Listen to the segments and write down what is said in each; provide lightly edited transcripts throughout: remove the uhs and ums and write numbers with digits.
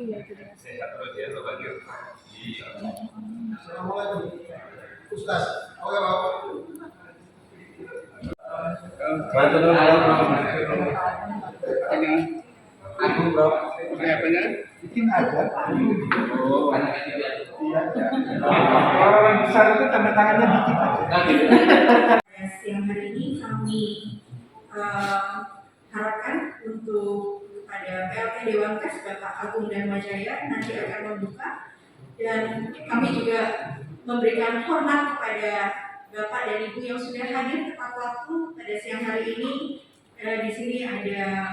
Iya, itu dia. Sehat terus ya, Pak Bagir. Assalamualaikum. Ustaz, oke Bapak. Bantu dong, ini Agung bro, apanya? Bikin aja. Oh, Iya. Orang besar itu tanda tangannya dikit aja. Siang hari ini kami harapkan untuk pada PLT Dewan Pers Bapak Agung dan Majaya nanti akan membuka, dan kami juga memberikan hormat kepada Bapak dan Ibu yang sudah hadir tepat waktu pada siang hari ini. Di sini ada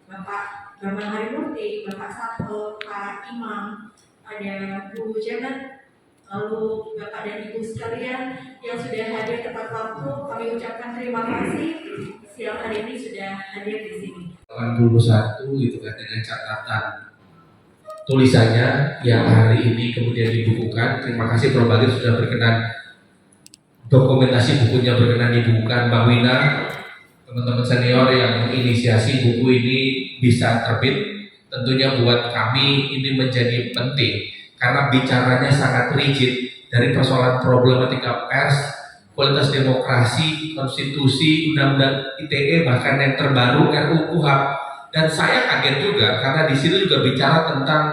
Bapak Bambang Harimurti, Bapak Sato, Pak Imam, ada Bu Janet, lalu Bapak dan Ibu sekalian yang sudah hadir tepat waktu. Kami ucapkan terima kasih siang hari ini sudah hadir di sini. 81 gitu kan, dengan catatan tulisannya yang hari ini kemudian dibukukan. Terima kasih Prof. Bagir sudah berkenan, dokumentasi bukunya berkenan dibukukan. Mbak Wina, teman-teman senior yang menginisiasi buku ini bisa terbit, tentunya buat kami ini menjadi penting karena bicaranya sangat rigid dari persoalan problematika pers, kualitas demokrasi, konstitusi, undang-undang ITE, bahkan yang terbaru RUU KUHP. Dan saya kaget juga karena di situ juga bicara tentang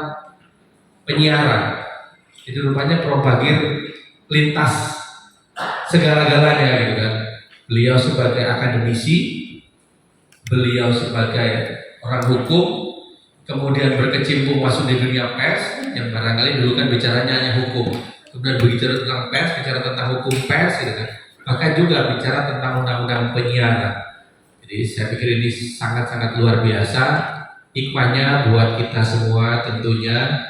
penyiaran. Jadi rupanya Prof. Bagir lintas segala-galanya gitu kan. Beliau sebagai akademisi, beliau sebagai orang hukum, kemudian berkecimpung masuk di dunia pers, yang barangkali dulu kan bicaranya hanya hukum, kemudian berbicara tentang pers, bicara tentang hukum pers gitu kan. Bahkan juga bicara tentang undang-undang penyiaran. Jadi saya pikir ini sangat-sangat luar biasa. Hikmahnya buat kita semua tentunya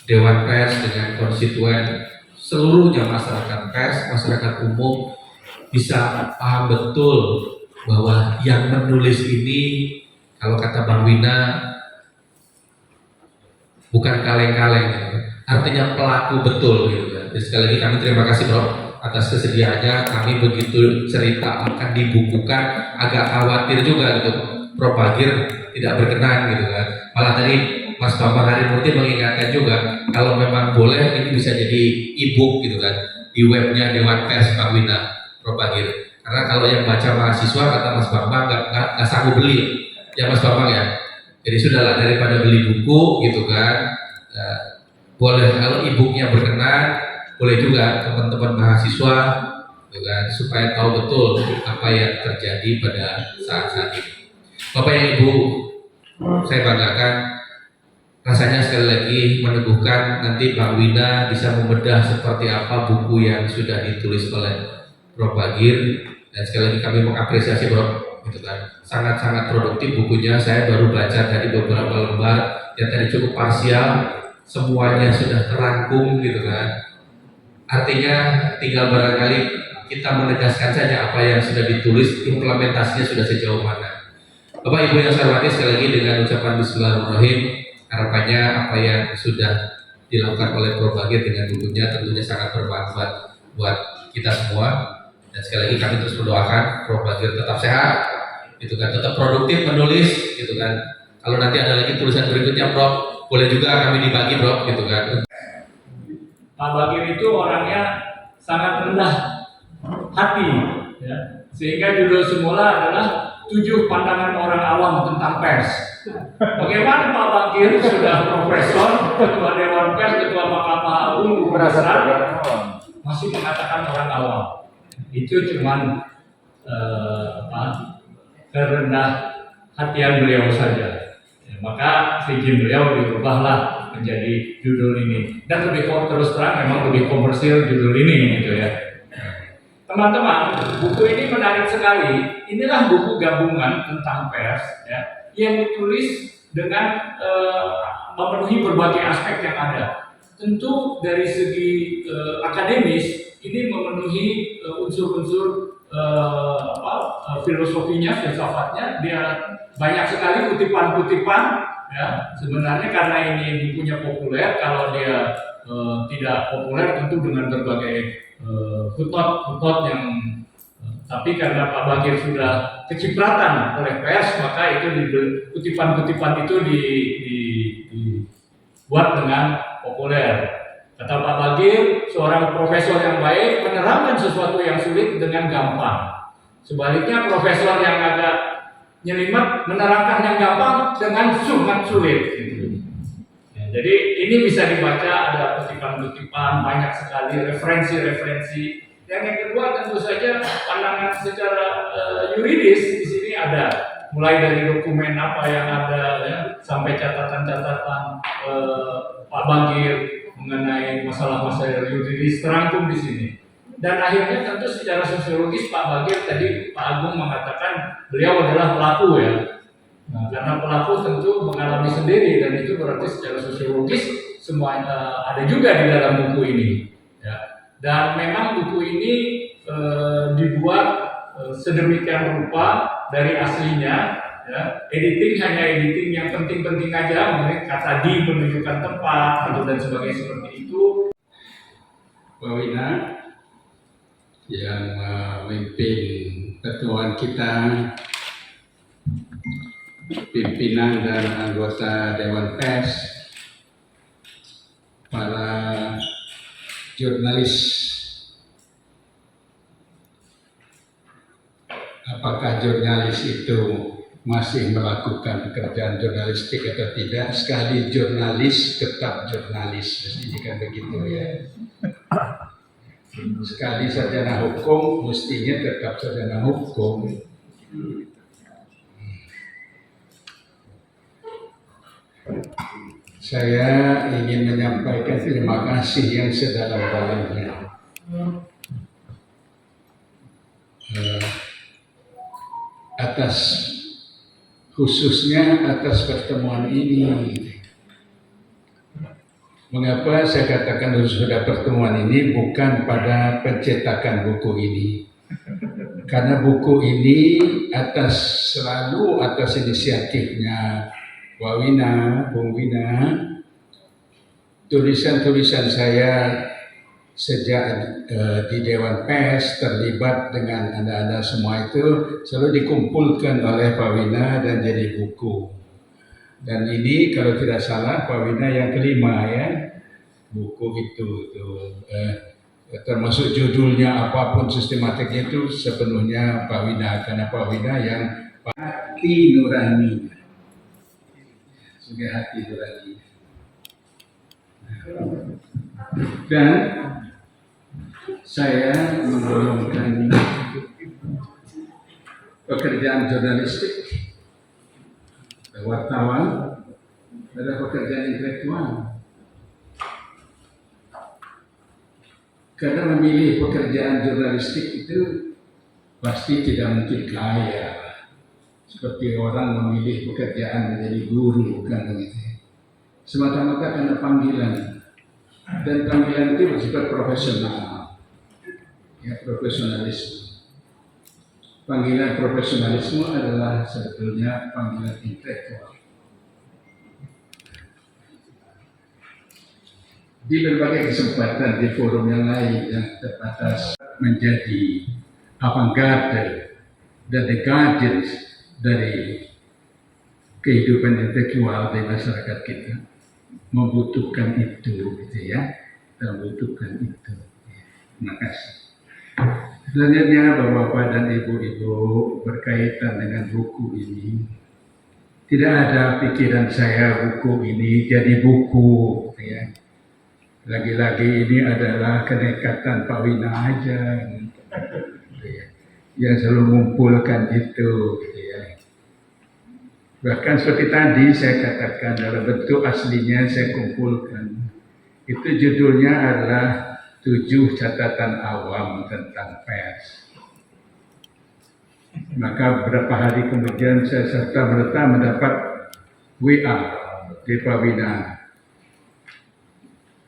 Dewan Pers dengan konstituen, seluruhnya masyarakat pers, masyarakat umum bisa paham betul bahwa yang menulis ini, kalau kata Bang Wina, bukan kaleng-kaleng, artinya pelaku betul gitu kan. Jadi sekali lagi kami terima kasih Bro atas kesediaannya. Kami begitu cerita akan dibukukan agak khawatir juga gitu, Prof. Bagir tidak berkenan gitu kan. Malah tadi Mas Bambang Harimurti mengingatkan juga kalau memang boleh ini bisa jadi e-book gitu kan di webnya Dewan Pers Pak Wina, Prof. Bagir. Karena kalau yang baca mahasiswa kata Mas Bambang nggak sanggup beli, ya Mas Bambang ya. Jadi sudahlah, daripada beli buku gitu kan, boleh kalau e-booknya berkenan, boleh juga teman-teman mahasiswa gitu kan, supaya tahu betul apa yang terjadi pada saat-saat ini. Bapak yang Ibu, saya banggakan rasanya sekali lagi meneguhkan nanti Bang Wina bisa membedah seperti apa buku yang sudah ditulis oleh Prof. Bagir, dan sekali lagi kami mengapresiasi Bro, gitu kan, sangat-sangat produktif bukunya. Saya baru baca tadi beberapa lembar yang tadi cukup parsial, semuanya sudah terangkum gitu kan. Artinya tinggal barangkali kita menegaskan saja apa yang sudah ditulis, implementasinya sudah sejauh mana. Bapak Ibu yang saya hormati, sekali lagi dengan ucapan Bismillahirrahmanirrahim, harapannya apa yang sudah dilakukan oleh Prof. Bagir dengan bukunya tentunya sangat bermanfaat buat kita semua. Dan sekali lagi kami terus mendoakan Prof. Bagir tetap sehat, gitu kan, tetap produktif menulis, gitu kan. Kalau nanti ada lagi tulisan berikutnya Prof, boleh juga kami dibagi Prof, gitu kan. Pak Bagir itu orangnya sangat rendah hati, ya. Sehingga judul semula adalah 7 pandangan orang awam tentang pers. Bagaimana Pak Bagir sudah profesor, ketua Dewan Pers, ketua Mahkamah Agung, guru besar, masih mengatakan orang awam. Itu cuman kerendah hatian beliau saja. Ya, maka izin beliau dirubahlah menjadi judul ini, dan lebih terus terang memang lebih komersil judul ini gitu ya. Teman-teman, buku ini menarik sekali. Inilah buku gabungan tentang pers ya, yang ditulis dengan memenuhi berbagai aspek yang ada. Tentu dari segi akademis ini memenuhi unsur-unsur filosofinya, filsafatnya. Dia banyak sekali kutipan-kutipan. Ya, sebenarnya karena ini bukunya populer, kalau dia tidak populer tentu dengan berbagai footnote yang tapi karena Pak Bagir sudah kecipratan oleh pers, maka itu kutipan-kutipan itu dibuat dengan populer. Kata Pak Bagir, seorang profesor yang baik menerangkan sesuatu yang sulit dengan gampang. Sebaliknya profesor yang agak nyelimat menerangkan yang gampang dengan sangat sulit. Gitu. Ya, jadi ini bisa dibaca, ada kutipan-kutipan, banyak sekali referensi-referensi. Yang kedua tentu saja pandangan secara yuridis di sini ada, mulai dari dokumen apa yang ada ya, sampai catatan-catatan Pak Bagir mengenai masalah-masalah yuridis terangkum di sini. Dan akhirnya tentu secara sosiologis Pak Bagir tadi Pak Agung mengatakan beliau adalah pelaku ya. Nah, karena pelaku tentu mengalami sendiri dan itu berarti secara sosiologis semuanya ada juga di dalam buku ini. Ya. Dan memang buku ini dibuat sedemikian rupa dari aslinya. Ya, editing hanya editing yang penting-penting aja, mungkin kata di menunjukkan tempat atau dan sebagainya seperti itu. Pak Wina yang memimpin pertemuan kita, pimpinan dan anggota Dewan Pers, para jurnalis, apakah jurnalis itu masih melakukan pekerjaan jurnalistik atau tidak? Sekali jurnalis, tetap jurnalis, mestinya kan begitu ya. Sekali sarjana hukum, mestinya tetap sarjana hukum. Saya ingin menyampaikan terima kasih yang sedalam-dalamnya atas, khususnya atas pertemuan ini. Mengapa saya katakan sudah pertemuan ini, bukan pada pencetakan buku ini. Karena buku ini selalu atas inisiatifnya Bung Wina, tulisan-tulisan saya sejak di Dewan Pers terlibat dengan anda-anda semua itu selalu dikumpulkan oleh Pak Wina dan jadi buku. Dan ini kalau tidak salah Pak Wina yang kelima ya, buku itu termasuk judulnya apapun sistematiknya itu sepenuhnya Pak Wina, karena Pak Wina yang hati nurani, sebagai hati nurani. Dan saya menggolongkan pekerjaan jurnalistik, wartawan adalah pekerjaan intelektual. Karena memilih pekerjaan jurnalistik itu pasti tidak mungkin kaya. Seperti orang memilih pekerjaan menjadi guru, bukan begitu. Semata-mata karena panggilan. Dan panggilan itu bersifat profesional. Ya, profesionalisme. Panggilan profesionalisme adalah sebetulnya panggilan intelektual. Di berbagai kesempatan di forum yang lain yang terbatas menjadi avant-garde dan the guardians dari kehidupan intelektual di masyarakat kita, membutuhkan itu, gitu ya, membutuhkan itu. Terima kasih. Selanjutnya Bapak-Bapak dan Ibu-Ibu, berkaitan dengan buku ini, tidak ada pikiran saya buku ini jadi buku, ya. Lagi-lagi ini adalah kenekatan Pak Wina aja, ya. Yang selalu mengumpulkan itu, ya. Bahkan seperti tadi saya katakan dalam bentuk aslinya saya kumpulkan. Itu judulnya adalah 7 catatan awam tentang pers. Maka beberapa hari kemudian saya serta-merta mendapat WA dari Pak Wina.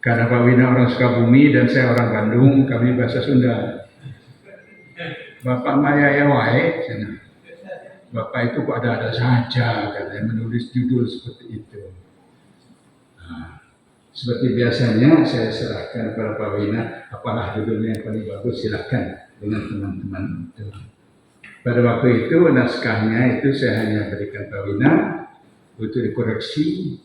Karena Pak Wina orang Sukabumi dan saya orang Bandung, kami bahasa Sunda. Bapak Maya ya wae, Bapak itu kok ada saja, katanya menulis judul seperti itu. Nah, seperti biasanya saya serahkan kepada Pak Wina, apalah judulnya yang paling bagus, silakan dengan teman-teman itu. Pada waktu itu naskahnya itu saya hanya berikan Pak Wina, itu dikoreksi,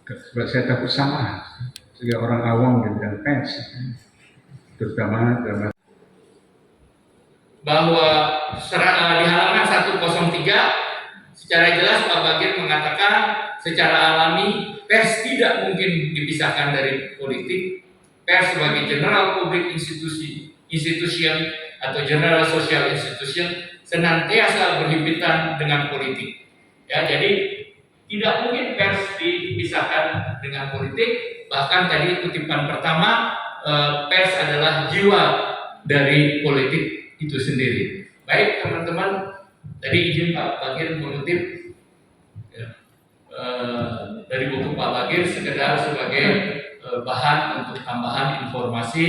Sebab saya takut salah. Sehingga orang awam di bidang pers, terutama dalam bahwa di halaman 103 secara jelas Pak Bagir mengatakan secara alami pers tidak mungkin dipisahkan dari politik. Pers sebagai general public institution atau general social institution senantiasa berhimpitan dengan politik. Ya, jadi tidak mungkin pers dipisahkan dengan politik. Bahkan tadi kutipan pertama, pers adalah jiwa dari politik itu sendiri. Baik teman-teman, tadi izin Pak Bagir mengutip ya, dari buku Pak Bagir sekedar sebagai bahan untuk tambahan informasi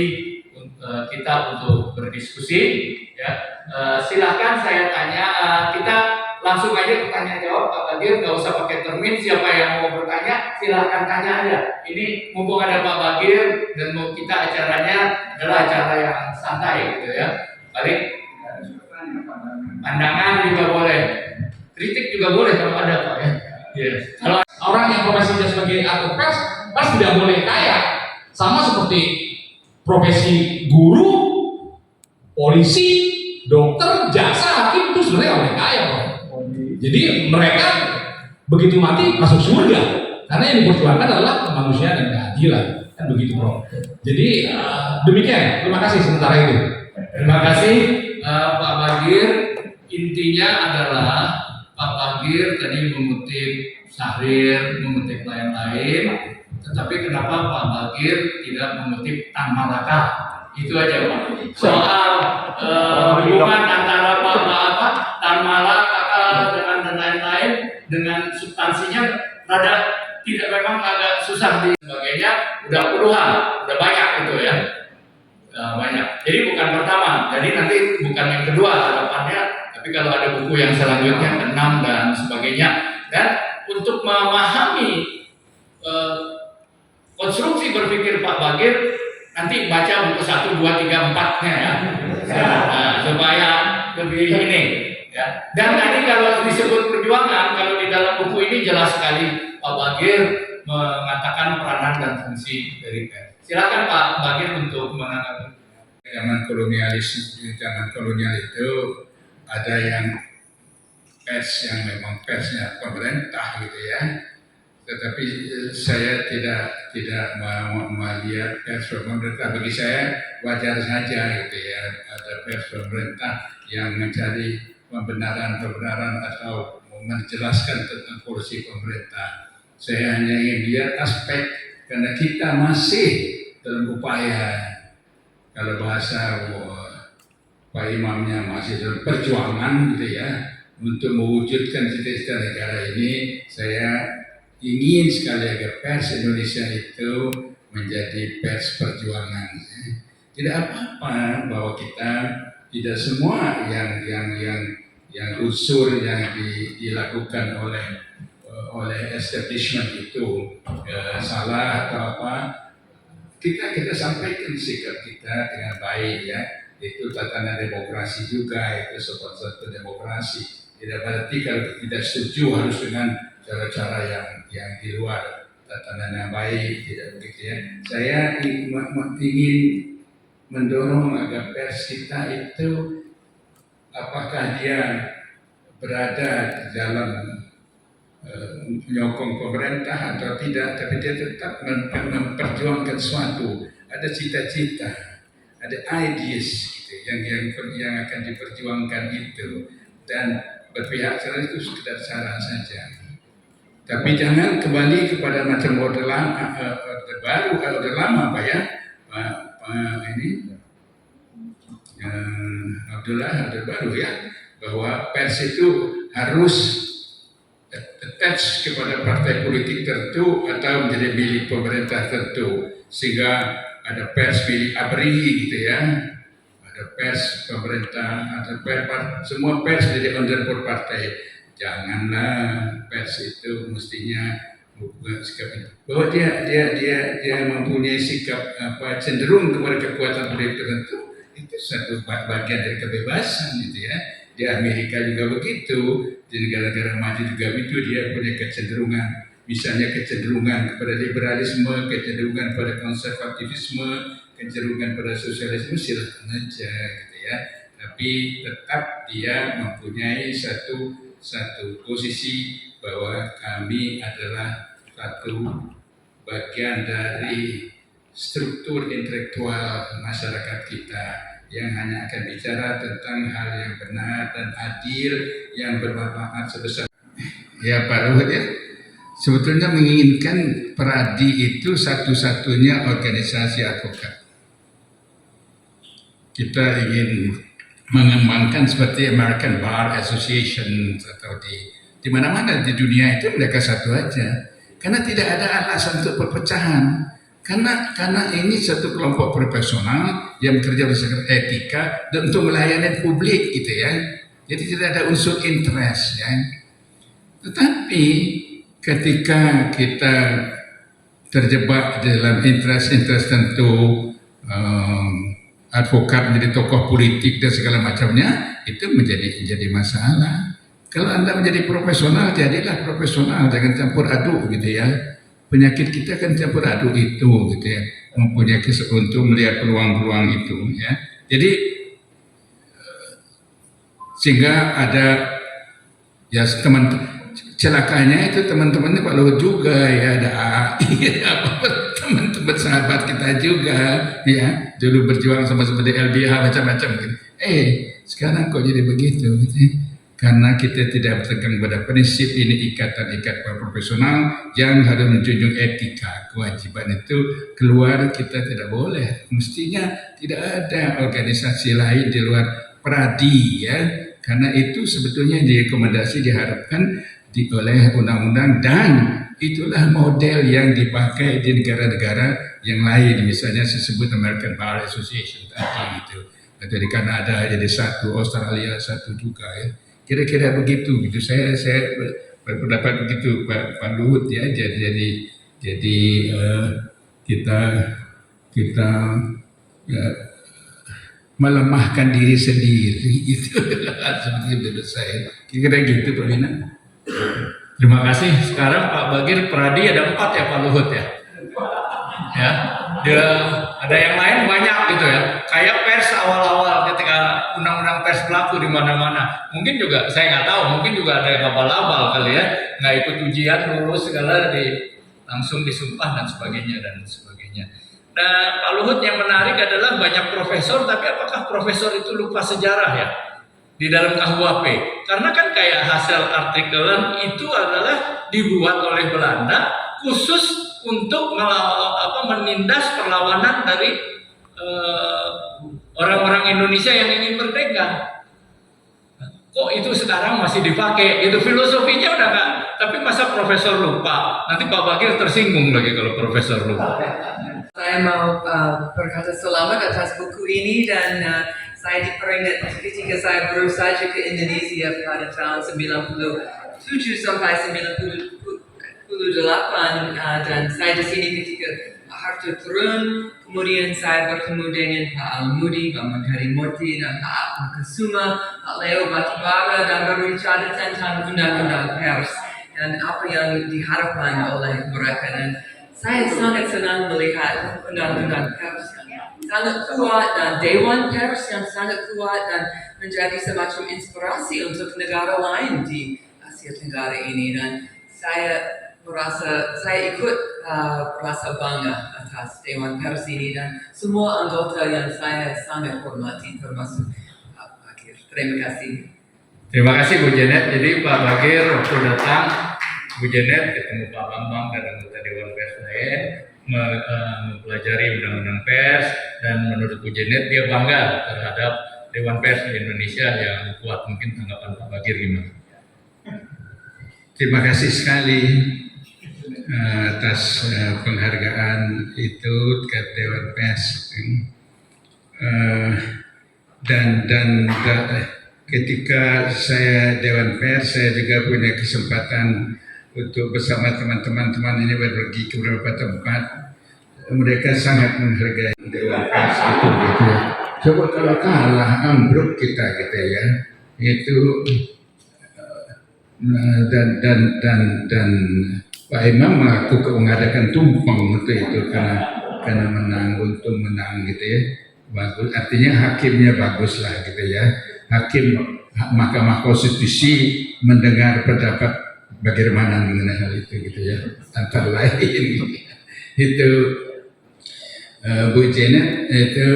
kita untuk berdiskusi. Ya, silahkan saya tanya, kita langsung aja tanya jawab Pak Bagir, nggak usah pakai termin. Siapa yang mau bertanya silahkan tanya aja. Ini mumpung ada Pak Bagir dan mau kita acaranya adalah acara yang santai gitu ya. Balik pandangan juga boleh, kritik juga boleh kalau ada Pak ya. Yes. Kalau orang yang profesinya sebagai atlet pers tidak boleh kaya, sama seperti profesi guru, polisi, dokter, jasa, hakim itu sebenarnya nggak boleh kaya, Bro. Jadi mereka begitu mati masuk surga, karena yang diperjuangkan adalah kemanusiaan dan keadilan, kan begitu, Bro. Jadi demikian. Terima kasih sementara itu. Terima kasih Pak Bagir. Intinya adalah Pak Bagir tadi mengutip Syahrir, mengutip lain-lain, tetapi kenapa Pak Bagir tidak mengutip Tan Malaka? Itu aja Pak. Soal hubungan antara Tan Malaka dengan dan lain-lain dengan substansinya rada tidak, memang agak susah di sebagainya. Udah puluhan, udah banyak itu ya. Banyak. Jadi bukan pertama, jadi nanti bukan yang kedua harapannya, tapi kalau ada buku yang selanjutnya ke-6 dan sebagainya. Dan untuk memahami konstruksi berpikir Pak Bagir, nanti baca buku 1, 2, 3, 4-nya ya. Supaya lebih ini ya. Dan tadi kalau disebut perjuangan, kalau di dalam buku ini jelas sekali Pak Bagir mengatakan peranan dan fungsi dari pers. Silakan Pak Bagir untuk menanggapi. zaman kolonial itu ada yang pers yang memang persnya pemerintah gitu ya. Tetapi saya tidak mau melihat pers pemerintah. Bagi saya wajar saja gitu ya, ada pers pemerintah yang mencari pembenaran atau menjelaskan tentang polisi pemerintah. Saya hanya ingin lihat aspek, karena kita masih dalam upaya, kalau bahasa Pak Imamnya masih dalam perjuangan gitu ya, untuk mewujudkan cita-cita negara ini. Saya ingin sekali agar pers Indonesia itu menjadi pers perjuangan. Tidak apa-apa bahwa kita tidak semua yang unsur yang dilakukan oleh establishment itu salah atau apa. Kita sampaikan sikap kita dengan baik ya. Itu tatanan demokrasi juga, itu satu demokrasi. Tidak berarti kalau tidak setuju harus dengan cara-cara yang di luar tatanan yang baik, tidak begitu ya. Saya ingin mendorong agar pers kita itu, apakah dia berada di dalam menyokong pemerintah atau tidak, tapi dia tetap memperjuangkan sesuatu. Ada cita-cita, ada ideas gitu, yang akan diperjuangkan itu, dan berpihak saran itu sekedar saran saja. Tapi jangan kembali kepada macam orde baru, kalau orde lama Pak ya, orde baru ya, bahwa pers itu harus attach kepada partai politik tertentu atau menjadi milik pemerintah tertentu, sehingga ada pers milik ABRI gitu ya, ada pers pemerintah, ada pers, semua pers menjadi under partai. Janganlah pers itu mestinya mempunyai sikap itu, bahwa dia mempunyai sikap cenderung kepada kekuatan politik tertentu, itu satu bagian dari kebebasan gitu ya. Di Amerika juga begitu, di negara-negara maju juga begitu, dia punya kecenderungan misalnya kecenderungan kepada liberalisme, kecenderungan pada konservatifisme, kecenderungan pada sosialisme, silakan aja gitu ya. Tapi tetap dia mempunyai satu posisi bahwa kami adalah satu bagian dari struktur intelektual masyarakat kita yang hanya akan bicara tentang hal yang benar dan adil yang bermanfaat sebesar. Ya Pak Luhut ya, sebetulnya menginginkan Peradi itu satu-satunya organisasi advokat. Kita ingin mengembangkan seperti American Bar Association atau di mana-mana di dunia itu mereka satu aja. Karena tidak ada alasan untuk perpecahan. Karena ini satu kelompok profesional yang bekerja berdasarkan etika dan untuk melayani publik gitu ya. Jadi tidak ada unsur interest ya. Tetapi ketika kita terjebak dalam interest tentu, advokat menjadi tokoh politik dan segala macamnya, itu menjadi masalah. Kalau Anda menjadi profesional, jadilah profesional, jangan campur aduk gitu ya. Penyakit kita kan campur aduk itu gitu ya, mempunyai untuk melihat peluang-peluang itu ya. Jadi sehingga ada ya celakanya itu teman-temannya Pak Luhut juga ya, ada AI, teman-teman sahabat kita juga ya, dulu berjuang sama seperti LBH macam-macam gitu. Sekarang kok jadi begitu gitu ya? Karena kita tidak berpegang pada prinsip ini, ikatan profesional yang harus menjunjung etika. Kewajiban itu keluar kita tidak boleh. Mestinya tidak ada organisasi lain di luar Peradi ya. Karena itu sebetulnya direkomendasi diharapkan oleh undang-undang dan itulah model yang dipakai di negara-negara yang lain. Misalnya disebut American Bar Association tadi gitu. Atau di Kanada jadi satu, Australia satu juga ya. Kira-kira begitu gitu. Saya berpendapat begitu Pak Luhut ya. Jadi kita ya, melemahkan diri sendiri itu seperti menurut saya. Kira-kira gitu Pak Bina. Terima kasih. Sekarang Pak Bagir, Peradi ada 4 ya Pak Luhut ya. Ya, ada yang lain banyak gitu ya. Kayak pers awal-awal ketika undang-undang pers berlaku di mana-mana. Mungkin juga saya nggak tahu, mungkin juga ada yang abal-abal kali ya, nggak ikut ujian, lulus segala langsung disumpah dan sebagainya. Nah, Pak Luhut yang menarik adalah banyak profesor, tapi apakah profesor itu lupa sejarah ya di dalam KUHP? Karena kan kayak hasil artikelan itu adalah dibuat oleh Belanda khusus untuk menindas perlawanan dari orang-orang Indonesia yang ingin merdeka. Kok itu sekarang masih dipakai? Itu filosofinya udah nggak. Tapi masa profesor lupa? Nanti Pak Bagir tersinggung lagi kalau profesor lupa. Saya mau berkata selamat atas buku ini dan saya diperingat ketika saya baru saja ke Indonesia pada tahun 97 sampai 98 dan saya di sini ketika Harto turun, kemudian saya bertemu dengan Pak Al-Mudi, Pak Makarimurti dan Pak Kusuma, Pak Leo Batubara dan berbicara tentang undang-undang pers dan apa yang diharapkan oleh mereka. Dan saya sangat senang melihat undang-undang pers yang sangat kuat dan Dewan Pers yang sangat kuat dan menjadi semacam inspirasi untuk negara lain di Asia Tenggara ini. Dan saya ikut merasa bangga atas Dewan Pers ini dan semua anggota yang saya sangat hormati termasuk Pak Bagir. Terima kasih. Terima kasih Bu Janet. Jadi Pak Bagir waktu datang, Bu Janet ketemu Pak Bambang dan anggota Dewan Pers lain, mempelajari undang-undang pers, dan menurut Bu Janet dia bangga terhadap Dewan Pers di Indonesia yang kuat. Mungkin tanggapan Pak Bagir gimana? Terima kasih sekali atas penghargaan itu ke Dewan Pers. Dan ketika saya Dewan Pers, saya juga punya kesempatan untuk bersama teman-teman ini pergi ke beberapa tempat. Mereka sangat menghargai Dewan Pers itu gitu ya. Coba kalau kalah ambruk kita gitu ya. Itu dan Pak Imam mengaku mengadakan tumpeng untuk itu karena menang, untung menang gitu ya. Bagus, artinya hakimnya bagus lah gitu ya. Hakim Mahkamah Konstitusi mendengar pendapat bagaimana mengenai hal itu gitu ya. Antara lain itu Bu Janet itu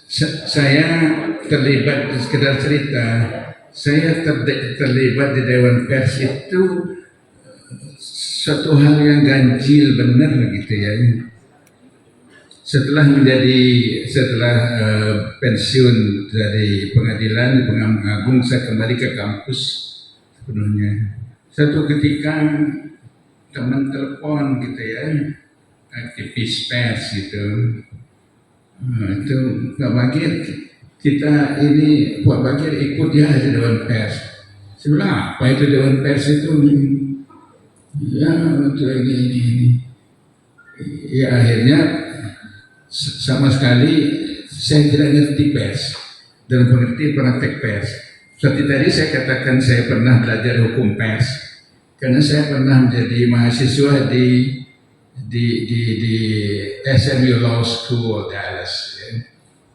saya terlibat, sekedar cerita, saya terlibat di Dewan Pers itu suatu hal yang ganjil benar gitu ya. Setelah pensiun dari pengadilan Pengaman Agung, saya kembali ke kampus sepenuhnya. Suatu ketika teman telepon gitu ya, aktivis pers gitu. Itu Pak Bagir, kita ini Pak Bagir ikut ya di Dewan Pers. Sebelah apa itu Dewan Pers itu? Ya untuk ini. Ya akhirnya sama sekali saya tidak ngerti pers dan mengerti praktek pers. Seperti tadi saya katakan saya pernah belajar hukum pers karena saya pernah menjadi mahasiswa di SMU Law School Dallas ya,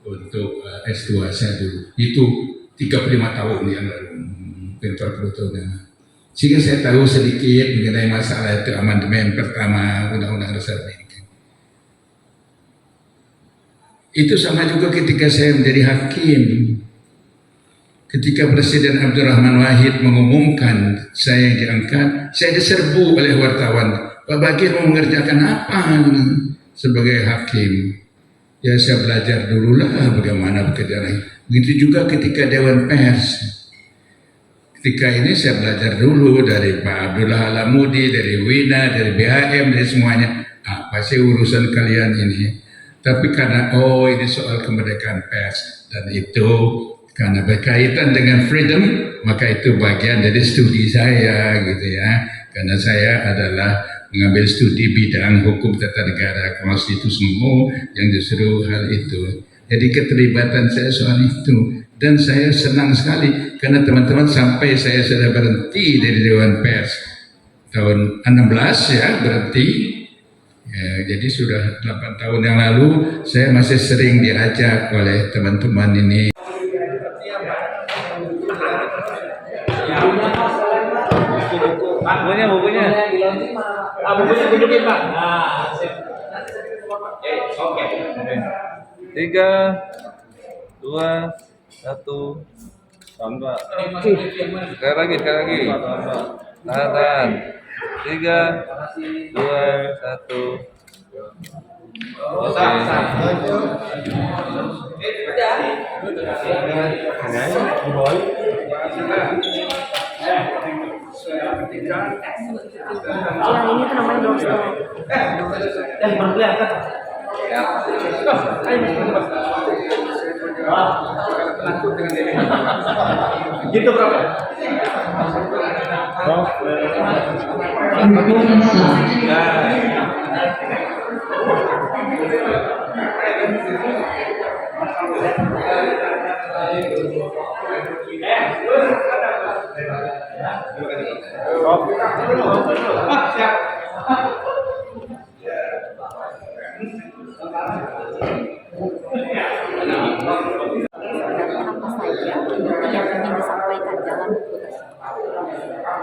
untuk S2 saya dulu. Itu 35 tahun yang lalu, mungkin 40 tahun yang lalu. Sehingga saya tahu sedikit mengenai masalah itu amandemen pertama Undang-Undang Dasar Negara. Itu sama juga ketika saya menjadi hakim. Ketika Presiden Abdurrahman Wahid mengumumkan saya yang diangkat, saya diserbu oleh wartawan. Pak Bagir mau mengerjakan apa sebagai hakim? Ya saya belajar dulu lah bagaimana bekerja. Begitu juga ketika Dewan Pers. Ketika ini saya belajar dulu dari Pak Abdullah Alamudi, dari Wina, dari BHM, dari semuanya. Apa sih urusan kalian ini? Tapi karena ini soal kemerdekaan pers dan itu karena berkaitan dengan freedom, maka itu bagian dari studi saya gitu ya. Karena saya adalah mengambil studi bidang hukum tata negara konstitusi yang justru hal itu. Jadi keterlibatan saya soal itu dan saya senang sekali karena teman-teman sampai saya sudah berhenti dari Dewan Pers tahun 16 ya berhenti. Ya, jadi sudah 8 tahun yang lalu saya masih sering diajak oleh teman-teman ini. Bukunya. Bukunya tunjukin Pak. Nah, sip. Oke. 3, 2, 1, tambah. Sekali lagi. Tahan. 3, 2, 1. Oke. Yang ini tuh namanya doorstop. Gitu bro.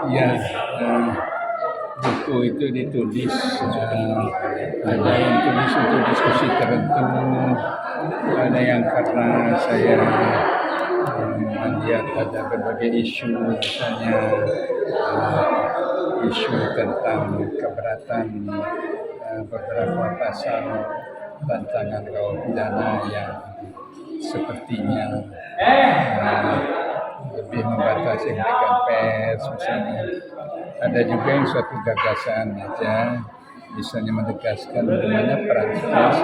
Ya, buku itu ditulis ada yang tulis untuk diskusi tertentu, ada yang karena saya melihat ada berbagai isu, misalnya isu tentang keberatan beberapa pasal rancangan KUH pidana yang sepertinya lebih membatasi kemerdekaan pers misalnya. Ada juga yang suatu gagasan aja, misalnya menegaskan bagaimana peran pers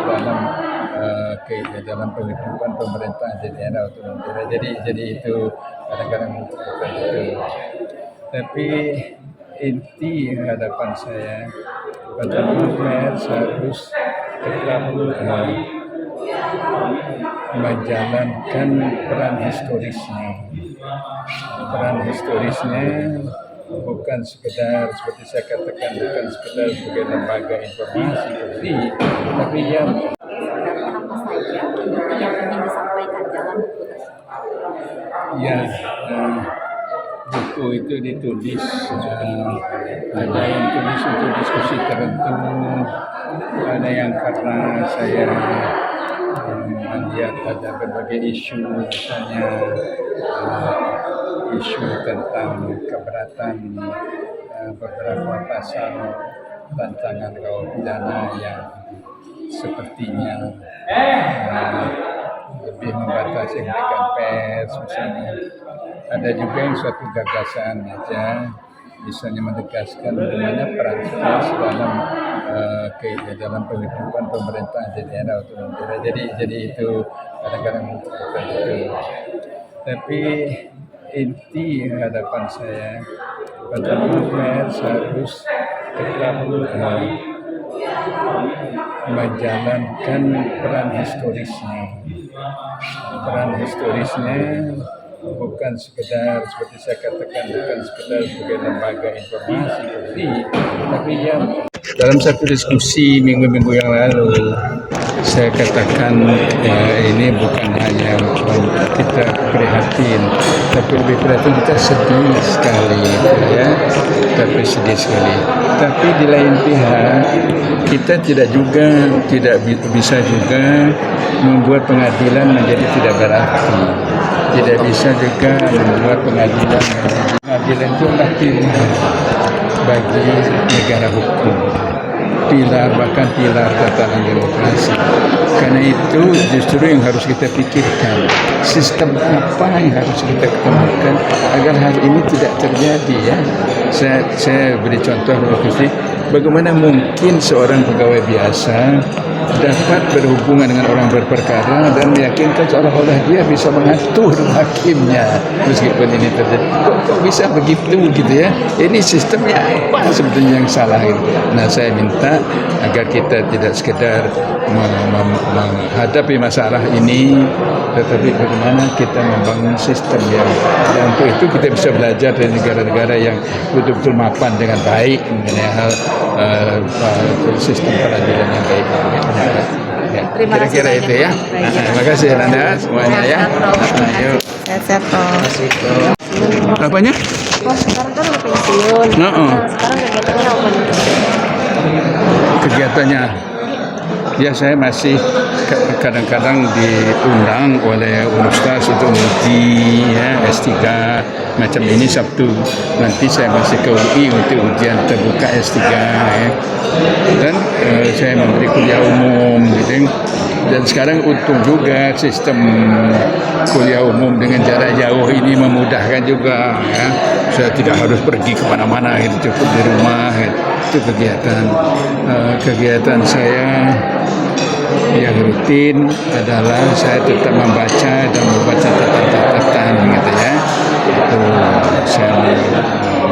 dalam penghidupan pemerintahan di daerah otonom daerah. Jadi itu kadang-kadang itu. Tapi inti hadapan saya pertama pers harus tetap menjalankan peran historisnya bukan sekedar seperti saya katakan bukan sekedar sebagai lembaga informasi tapi dia Apa saja yang ingin disampaikan dalam buku tersebut? ya buku itu ditulis ada yang tulis untuk diskusi tertentu, ada yang karena saya melihat ada berbagai isu, misalnya isu tentang keberatan beberapa pasal rancangan kawal pidana yang sepertinya lebih membatasi kemerdekaan pers misalnya. Ada juga yang suatu gagasan aja, misalnya menegaskan bagaimana peran pers dalam penghidupan pemerintahan di daerah otonom daerah. Jadi itu kadang-kadang bukan itu. Tapi inti hadapan saya pada pers harus tetap menjalankan peran historisnya. Peran historisnya bukan sekedar seperti saya katakan bukan sekedar sebagai lembaga informasi tapi dia dalam satu diskusi minggu-minggu yang lalu saya katakan ini bukan hanya kita prihatin tapi lebih prihatin kita sedih sekali ya, tapi sedih sekali. Tapi di lain pihak kita tidak bisa juga membuat pengadilan menjadi tidak berarti. Tidak bisa juga membuat pengadilan itu adalah pilihan bagi negara hukum, bahkan pilar tatanan demokrasi. Karena itu justru yang harus kita pikirkan, sistem apa yang harus kita ketemukan agar hal ini tidak terjadi ya. Saya beri contoh bagaimana mungkin seorang pegawai biasa dapat berhubungan dengan orang berperkara dan meyakinkan seolah-olah dia bisa mengatur hakimnya meskipun ini terjadi. Kok bisa begitu gitu ya? Ini sistemnya apa sebetulnya yang salah? Nah, saya minta agar kita tidak sekedar menghadapi masalah ini, tetapi bagaimana kita membangun sistem yang dan untuk itu kita bisa belajar dari negara-negara yang betul-betul mapan dengan baik mengenai hal sistem peradilan yang baik. Ya, kira-kira itu ya. Terima kasih Nanda semuanya ya. Ayo. Sehat-sehat. Apanya? Oh, sekarang kan udah pensiun. Sekarang kegiatannya apa nih? Kegiatannya ya saya masih kadang-kadang diundang oleh Universitas untuk uji ya, S3 macam ini Sabtu. Nanti saya masih ke UI untuk ujian terbuka S3 ya. Dan saya memberi kuliah umum gitu. Dan sekarang untung juga sistem kuliah umum dengan jarak jauh ini memudahkan juga ya. Saya tidak harus pergi kemana-mana gitu, cukup di rumah gitu. Itu kegiatan saya yang rutin adalah saya tetap membaca dan membaca catatan gitu ya. Itu saya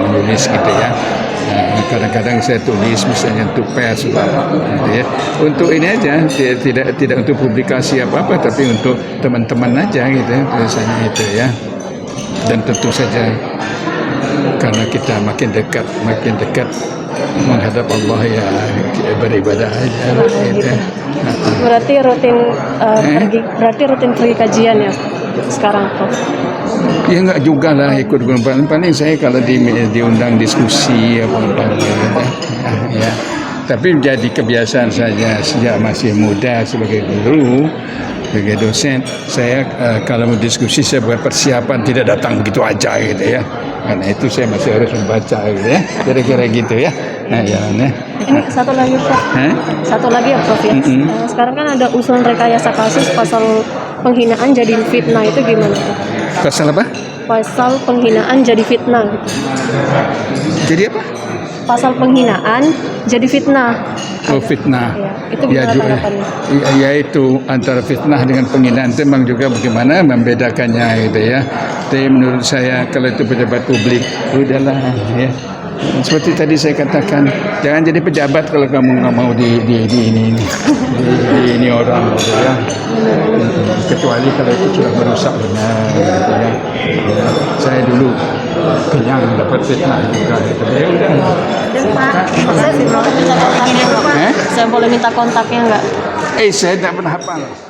menulis gitu ya. Kadang-kadang saya tulis misalnya untuk pers gitu ya. Untuk ini aja tidak untuk publikasi apa-apa tapi untuk teman-teman aja gitu ya, biasanya itu ya. Dan tentu saja karena kita makin dekat menghadap Allah ya beribadah aja gitu. Berarti rutin pergi kajian ya sekarang tuh. Ya enggak juga lah ikut paling saya kalau diundang diskusi apa ya. Tapi menjadi kebiasaan saja sejak masih muda sebagai guru, sebagai dosen, saya kalau mau diskusi saya buat persiapan tidak datang begitu aja gitu ya. Karena itu saya masih harus membaca gitu ya. Kira-kira gitu ya. Nah, ya. Ini satu lagi Prof. Satu lagi ya Prof ya. Sekarang kan ada usulan rekayasa kasus pasal penghinaan jadi fitnah, itu gimana Prof? Pasal apa? Pasal penghinaan jadi fitnah. Jadi apa? Pasal penghinaan jadi fitnah. Oh, fitnah. Ya, itu gimana tanggapannya? Ya itu antara fitnah dengan penghinaan itu memang juga bagaimana membedakannya gitu ya. Tapi menurut saya kalau itu pejabat publik, udahlah ya. Seperti tadi saya katakan, jangan jadi pejabat kalau kamu nggak mau di ini orang gitu ya. Kecuali kalau itu sudah merusak gitu ya. Saya dulu kenyang dapat fitnah juga gitu. Saya boleh minta kontaknya nggak? Saya tidak pernah hafal.